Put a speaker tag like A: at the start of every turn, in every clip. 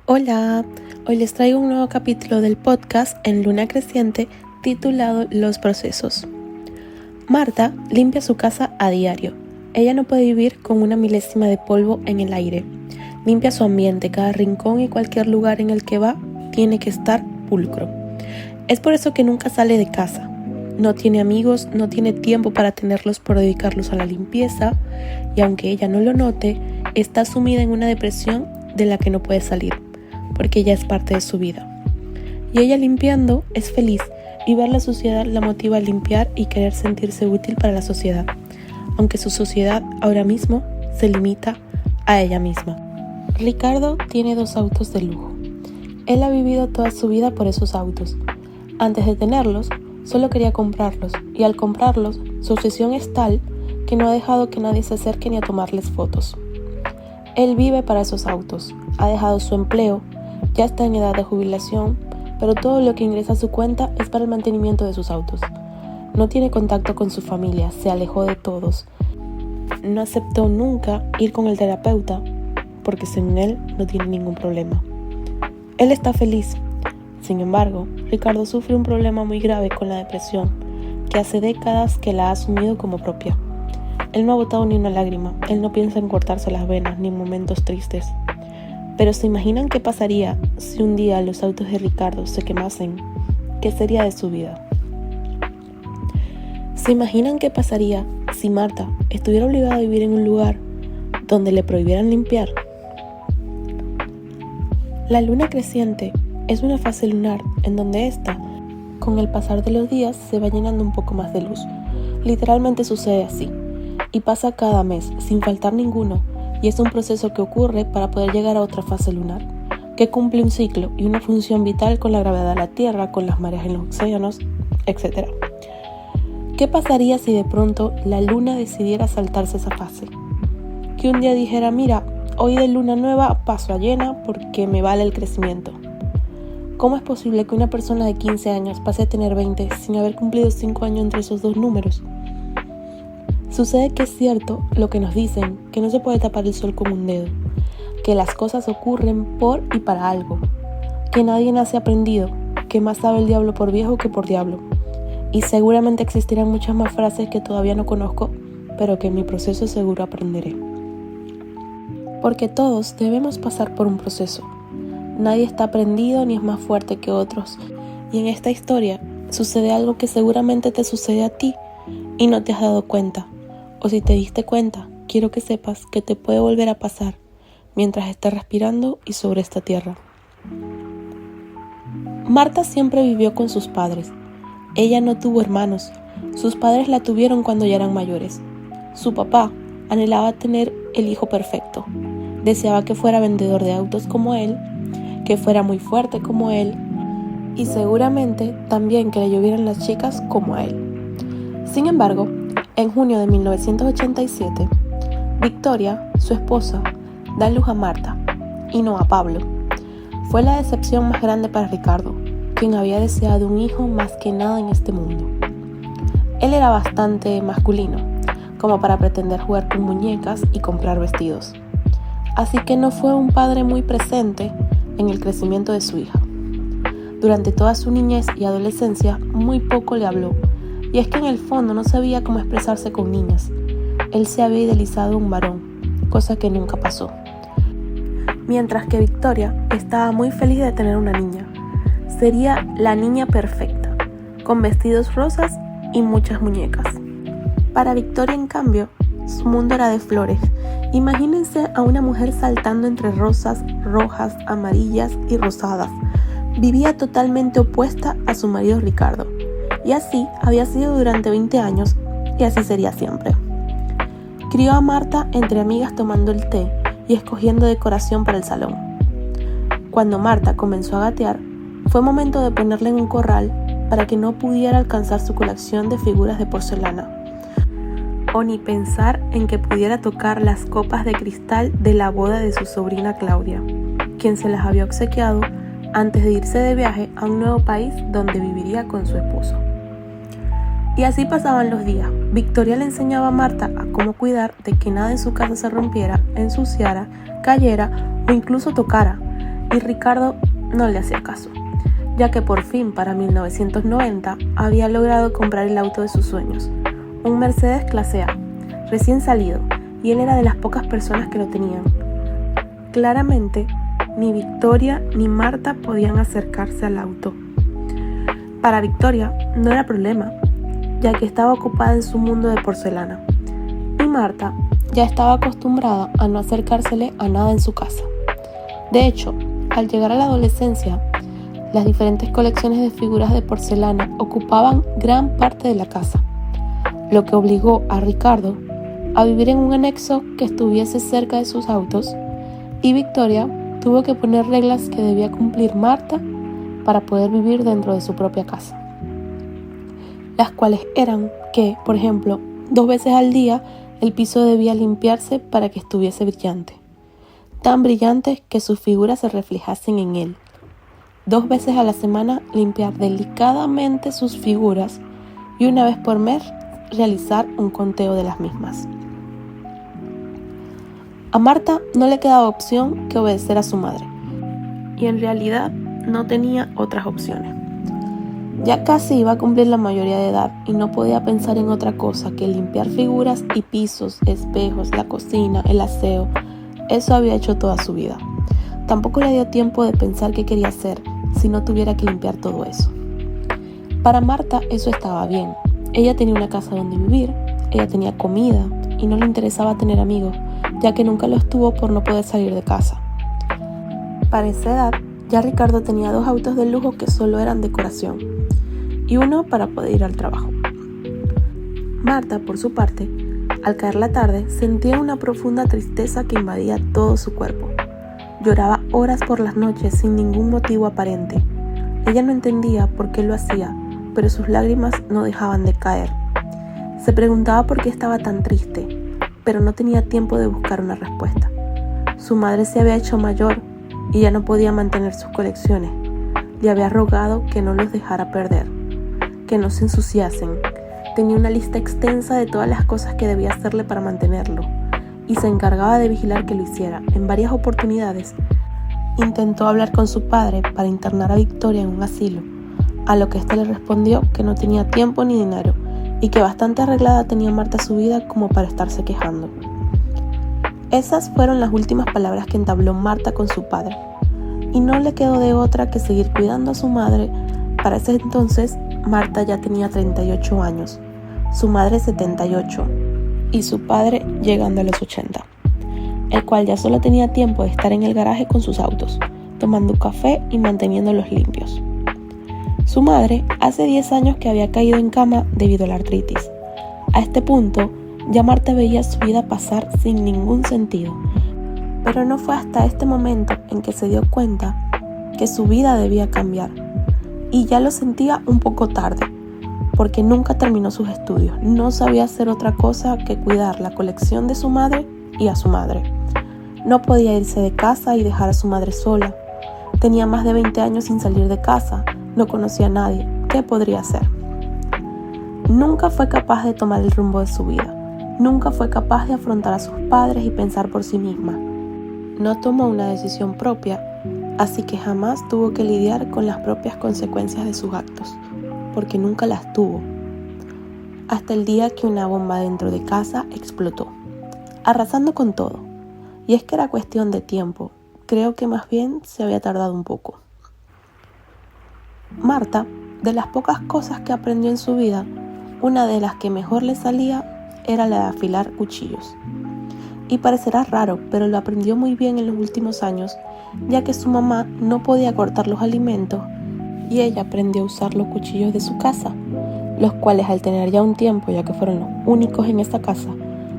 A: Hola, hoy les traigo un nuevo capítulo del podcast en Luna Creciente titulado Los procesos. Marta limpia su casa a diario. Ella no puede vivir con una milésima de polvo en el aire. Limpia su ambiente, cada rincón y cualquier lugar en el que va tiene que estar pulcro. Es por eso que nunca sale de casa. No tiene amigos, no tiene tiempo para tenerlos por dedicarlos a la limpieza y aunque ella no lo note, está sumida en una depresión de la que no puede salir, porque ya es parte de su vida. Y ella limpiando es feliz y ver la suciedad la motiva a limpiar y querer sentirse útil para la sociedad, aunque su sociedad ahora mismo se limita a ella misma. Ricardo tiene 2 autos de lujo. Él ha vivido toda su vida por esos autos. Antes de tenerlos, solo quería comprarlos y al comprarlos, su obsesión es tal que no ha dejado que nadie se acerque ni a tomarles fotos. Él vive para esos autos, ha dejado su empleo, ya está en edad de jubilación, pero todo lo que ingresa a su cuenta es para el mantenimiento de sus autos. No tiene contacto con su familia, se alejó de todos. No aceptó nunca ir con el terapeuta porque según él no tiene ningún problema. Él está feliz. Sin embargo, Ricardo sufre un problema muy grave con la depresión, que hace décadas que la ha asumido como propia. Él no ha botado ni una lágrima, él no piensa en cortarse las venas ni en momentos tristes. Pero ¿se imaginan qué pasaría si un día los autos de Ricardo se quemasen? ¿Qué sería de su vida? ¿Se imaginan qué pasaría si Marta estuviera obligada a vivir en un lugar donde le prohibieran limpiar? La luna creciente es una fase lunar en donde ésta, con el pasar de los días, se va llenando un poco más de luz. Literalmente sucede así, y pasa cada mes, sin faltar ninguno, y es un proceso que ocurre para poder llegar a otra fase lunar, que cumple un ciclo y una función vital con la gravedad de la Tierra, con las mareas en los océanos, etc. ¿Qué pasaría si de pronto la luna decidiera saltarse esa fase? Que un día dijera, mira, hoy de luna nueva paso a llena porque me vale el crecimiento. ¿Cómo es posible que una persona de 15 años pase a tener 20 sin haber cumplido 5 años entre esos 2 números? Sucede que es cierto lo que nos dicen, que no se puede tapar el sol con un dedo, que las cosas ocurren por y para algo, que nadie nace aprendido, que más sabe el diablo por viejo que por diablo. Y seguramente existirán muchas más frases que todavía no conozco, pero que en mi proceso seguro aprenderé. Porque todos debemos pasar por un proceso. Nadie está aprendido ni es más fuerte que otros. Y en esta historia sucede algo que seguramente te sucede a ti y no te has dado cuenta. O si te diste cuenta, quiero que sepas que te puede volver a pasar mientras estés respirando y sobre esta tierra. Marta siempre vivió con sus padres. Ella no tuvo hermanos. Sus padres la tuvieron cuando ya eran mayores. Su papá anhelaba tener el hijo perfecto. Deseaba que fuera vendedor de autos como él, que fuera muy fuerte como él y seguramente también que le llovieran las chicas como a él. Sin embargo, en junio de 1987, Victoria, su esposa, da luz a Marta y no a Pablo. Fue la decepción más grande para Ricardo, quien había deseado un hijo más que nada en este mundo. Él era bastante masculino, como para pretender jugar con muñecas y comprar vestidos. Así que no fue un padre muy presente en el crecimiento de su hija. Durante toda su niñez y adolescencia, muy poco le habló, y es que en el fondo no sabía cómo expresarse con niñas. Él se había idealizado un varón, cosa que nunca pasó. Mientras que Victoria estaba muy feliz de tener una niña. Sería la niña perfecta, con vestidos rosas y muchas muñecas. Para Victoria, en cambio, su mundo era de flores. Imagínense a una mujer saltando entre rosas, rojas, amarillas y rosadas. Vivía totalmente opuesta a su marido Ricardo. Y así había sido durante 20 años y así sería siempre. Crió a Marta entre amigas tomando el té y escogiendo decoración para el salón. Cuando Marta comenzó a gatear, fue momento de ponerla en un corral para que no pudiera alcanzar su colección de figuras de porcelana. O ni pensar en que pudiera tocar las copas de cristal de la boda de su sobrina Claudia, quien se las había obsequiado antes de irse de viaje a un nuevo país donde viviría con su esposo. Y así pasaban los días. Victoria le enseñaba a Marta a cómo cuidar de que nada en su casa se rompiera, ensuciara, cayera o incluso tocara. y Ricardo no le hacía caso, ya que por fin para 1990 había logrado comprar el auto de sus sueños, un Mercedes clase A, recién salido, y él era de las pocas personas que lo tenían. Claramente, ni Victoria ni Marta podían acercarse al auto. Para Victoria no era problema, ya que estaba ocupada en su mundo de porcelana, y Marta ya estaba acostumbrada a no acercársele a nada en su casa. De hecho, al llegar a la adolescencia, las diferentes colecciones de figuras de porcelana ocupaban gran parte de la casa, lo que obligó a Ricardo a vivir en un anexo que estuviese cerca de sus autos, y Victoria tuvo que poner reglas que debía cumplir Marta para poder vivir dentro de su propia casa. Las cuales eran que, por ejemplo, 2 veces al día el piso debía limpiarse para que estuviese brillante, tan brillante que sus figuras se reflejasen en él. 2 veces a la semana limpiar delicadamente sus figuras y una vez por mes realizar un conteo de las mismas. A Marta no le quedaba opción que obedecer a su madre, y en realidad no tenía otras opciones. Ya casi iba a cumplir la mayoría de edad y no podía pensar en otra cosa que limpiar figuras y pisos, espejos, la cocina, el aseo. Eso había hecho toda su vida. Tampoco le dio tiempo de pensar qué quería hacer si no tuviera que limpiar todo eso. Para Marta eso estaba bien. Ella tenía una casa donde vivir, ella tenía comida y no le interesaba tener amigos, ya que nunca los tuvo por no poder salir de casa. Para esa edad, ya Ricardo tenía 2 autos de lujo que solo eran decoración y uno para poder ir al trabajo. Marta, por su parte, al caer la tarde, sentía una profunda tristeza que invadía todo su cuerpo. Lloraba horas por las noches sin ningún motivo aparente. Ella no entendía por qué lo hacía, pero sus lágrimas no dejaban de caer. Se preguntaba por qué estaba tan triste, pero no tenía tiempo de buscar una respuesta. Su madre se había hecho mayor y ya no podía mantener sus colecciones. Le había rogado que no los dejara perder, que no se ensuciasen. Tenía una lista extensa de todas las cosas que debía hacerle para mantenerlo, y se encargaba de vigilar que lo hiciera. En varias oportunidades intentó hablar con su padre para internar a Victoria en un asilo, a lo que éste le respondió que no tenía tiempo ni dinero y que bastante arreglada tenía Marta su vida como para estarse quejando. Esas fueron las últimas palabras que entabló Marta con su padre, y no le quedó de otra que seguir cuidando a su madre. Para ese entonces, Marta ya tenía 38 años, su madre 78, y su padre llegando a los 80, el cual ya solo tenía tiempo de estar en el garaje con sus autos, tomando café y manteniéndolos limpios. Su madre hace 10 años que había caído en cama debido a la artritis. A este punto, ya Marta veía su vida pasar sin ningún sentido, pero no fue hasta este momento en que se dio cuenta que su vida debía cambiar, y ya lo sentía un poco tarde, porque nunca terminó sus estudios. No sabía hacer otra cosa que cuidar la colección de su madre y a su madre. No podía irse de casa y dejar a su madre sola. Tenía más de 20 años sin salir de casa, no conocía a nadie. ¿Qué podría hacer? Nunca fue capaz de tomar el rumbo de su vida. Nunca fue capaz de afrontar a sus padres y pensar por sí misma. No tomó una decisión propia, así que jamás tuvo que lidiar con las propias consecuencias de sus actos, porque nunca las tuvo. Hasta el día que una bomba dentro de casa explotó, arrasando con todo. Y es que era cuestión de tiempo, creo que más bien se había tardado un poco. Marta, de las pocas cosas que aprendió en su vida, una de las que mejor le salía era la de afilar cuchillos. Y parecerá raro, pero lo aprendió muy bien en los últimos años, ya que su mamá no podía cortar los alimentos y ella aprendió a usar los cuchillos de su casa, los cuales al tener ya un tiempo, ya que fueron los únicos en esa casa,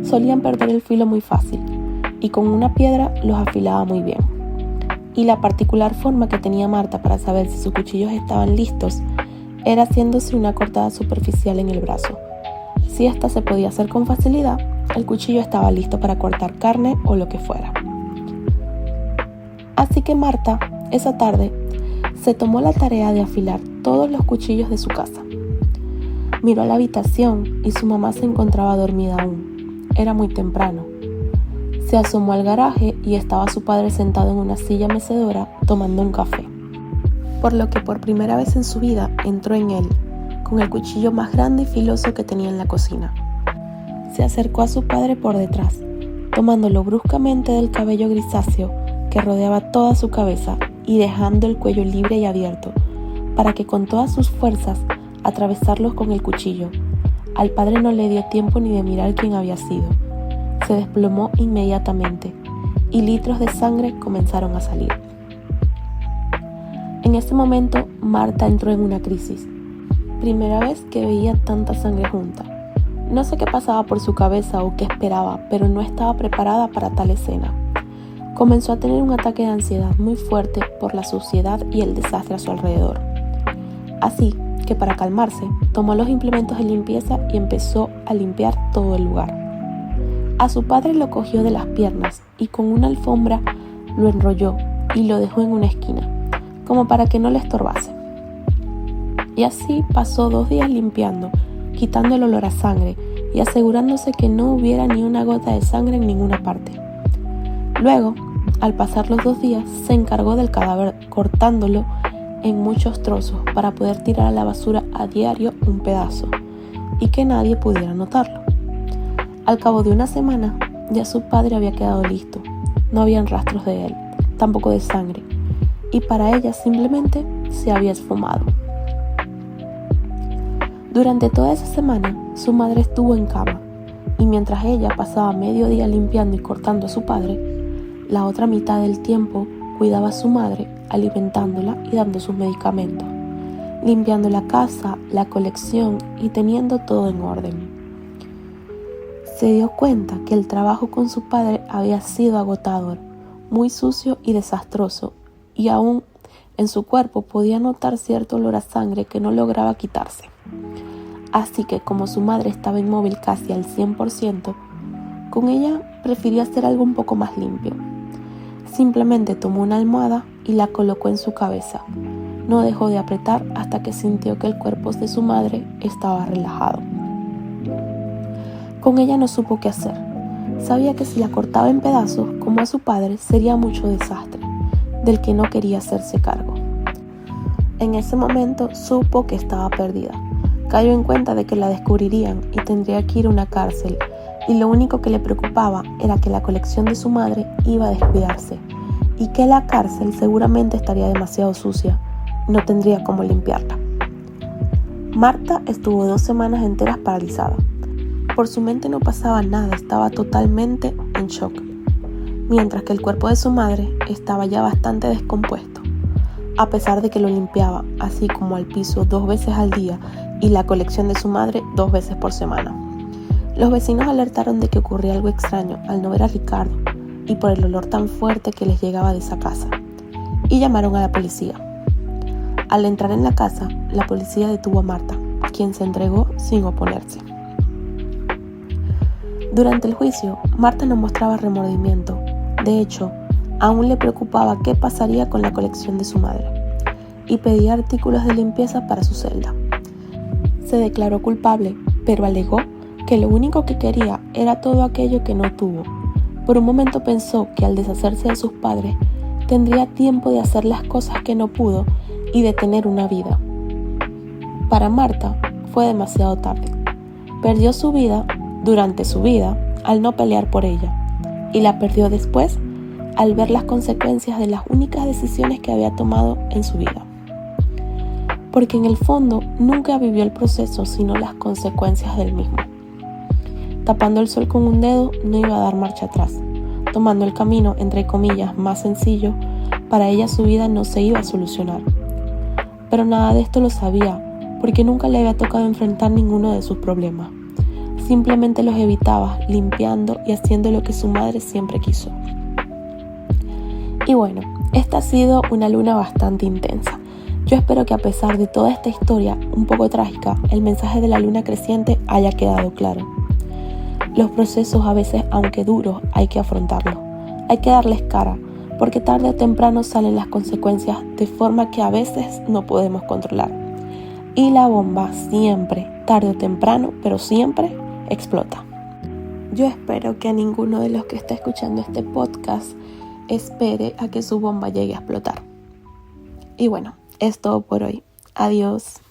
A: solían perder el filo muy fácil y con una piedra los afilaba muy bien. Y la particular forma que tenía Marta para saber si sus cuchillos estaban listos era haciéndose una cortada superficial en el brazo. Si esta se podía hacer con facilidad, el cuchillo estaba listo para cortar carne o lo que fuera. Así que Marta, esa tarde, se tomó la tarea de afilar todos los cuchillos de su casa. Miró a la habitación y su mamá se encontraba dormida aún. Era muy temprano. Se asomó al garaje y estaba su padre sentado en una silla mecedora tomando un café, por lo que por primera vez en su vida entró en él, con el cuchillo más grande y filoso que tenía en la cocina. Se acercó a su padre por detrás, tomándolo bruscamente del cabello grisáceo que rodeaba toda su cabeza y dejando el cuello libre y abierto, para que con todas sus fuerzas atravesarlos con el cuchillo. Al padre no le dio tiempo ni de mirar quién había sido. Se desplomó inmediatamente y litros de sangre comenzaron a salir. En ese momento, Marta entró en una crisis. Primera vez que veía tanta sangre junta. No sé qué pasaba por su cabeza o qué esperaba, pero no estaba preparada para tal escena. Comenzó a tener un ataque de ansiedad muy fuerte por la suciedad y el desastre a su alrededor. Así que para calmarse, tomó los implementos de limpieza y empezó a limpiar todo el lugar. A su padre lo cogió de las piernas y con una alfombra lo enrolló y lo dejó en una esquina, como para que no le estorbase. Y así pasó 2 días limpiando, quitando el olor a sangre y asegurándose que no hubiera ni una gota de sangre en ninguna parte. Luego, al pasar los 2 días, se encargó del cadáver cortándolo en muchos trozos para poder tirar a la basura a diario un pedazo y que nadie pudiera notarlo. Al cabo de una semana, ya su padre había quedado listo. No habían rastros de él, tampoco de sangre, y para ella simplemente se había esfumado. Durante toda esa semana, su madre estuvo en cama, y mientras ella pasaba medio día limpiando y cortando a su padre, la otra mitad del tiempo cuidaba a su madre, alimentándola y dando sus medicamentos, limpiando la casa, la colección y teniendo todo en orden. Se dio cuenta que el trabajo con su padre había sido agotador, muy sucio y desastroso, y aún en su cuerpo podía notar cierto olor a sangre que no lograba quitarse. Así que como su madre estaba inmóvil casi al 100%, con ella prefirió hacer algo un poco más limpio. Simplemente tomó una almohada y la colocó en su cabeza. No dejó de apretar hasta que sintió que el cuerpo de su madre estaba relajado. Con ella no supo qué hacer. Sabía que si la cortaba en pedazos, como a su padre, sería mucho desastre, del que no quería hacerse cargo. En ese momento supo que estaba perdida. Cayó en cuenta de que la descubrirían y tendría que ir a una cárcel, y lo único que le preocupaba era que la colección de su madre iba a descuidarse, y que la cárcel seguramente estaría demasiado sucia, no tendría cómo limpiarla. Marta estuvo 2 semanas enteras paralizada. Por su mente no pasaba nada, estaba totalmente en shock, mientras que el cuerpo de su madre estaba ya bastante descompuesto, a pesar de que lo limpiaba, así como al piso 2 veces al día y la colección de su madre 2 veces por semana. Los vecinos alertaron de que ocurría algo extraño al no ver a Ricardo y por el olor tan fuerte que les llegaba de esa casa, y llamaron a la policía. Al entrar en la casa, la policía detuvo a Marta, quien se entregó sin oponerse. Durante el juicio, Marta no mostraba remordimiento. De hecho, aún le preocupaba qué pasaría con la colección de su madre, y pedía artículos de limpieza para su celda. Se declaró culpable, pero alegó que lo único que quería era todo aquello que no tuvo. Por un momento pensó que al deshacerse de sus padres, tendría tiempo de hacer las cosas que no pudo y de tener una vida. Para Marta fue demasiado tarde. Perdió su vida durante su vida al no pelear por ella, y la perdió después al ver las consecuencias de las únicas decisiones que había tomado en su vida. Porque en el fondo nunca vivió el proceso sino las consecuencias del mismo. Tapando el sol con un dedo no iba a dar marcha atrás. Tomando el camino, entre comillas, más sencillo, para ella su vida no se iba a solucionar. Pero nada de esto lo sabía, porque nunca le había tocado enfrentar ninguno de sus problemas. Simplemente los evitaba, limpiando y haciendo lo que su madre siempre quiso. Y bueno, esta ha sido una luna bastante intensa. Yo espero que a pesar de toda esta historia un poco trágica, el mensaje de la luna creciente haya quedado claro. Los procesos a veces, aunque duros, hay que afrontarlos. Hay que darles cara, porque tarde o temprano salen las consecuencias de forma que a veces no podemos controlar. Y la bomba siempre, tarde o temprano, pero siempre, explota. Yo espero que a ninguno de los que está escuchando este podcast espere a que su bomba llegue a explotar. Y bueno, es todo por hoy. Adiós.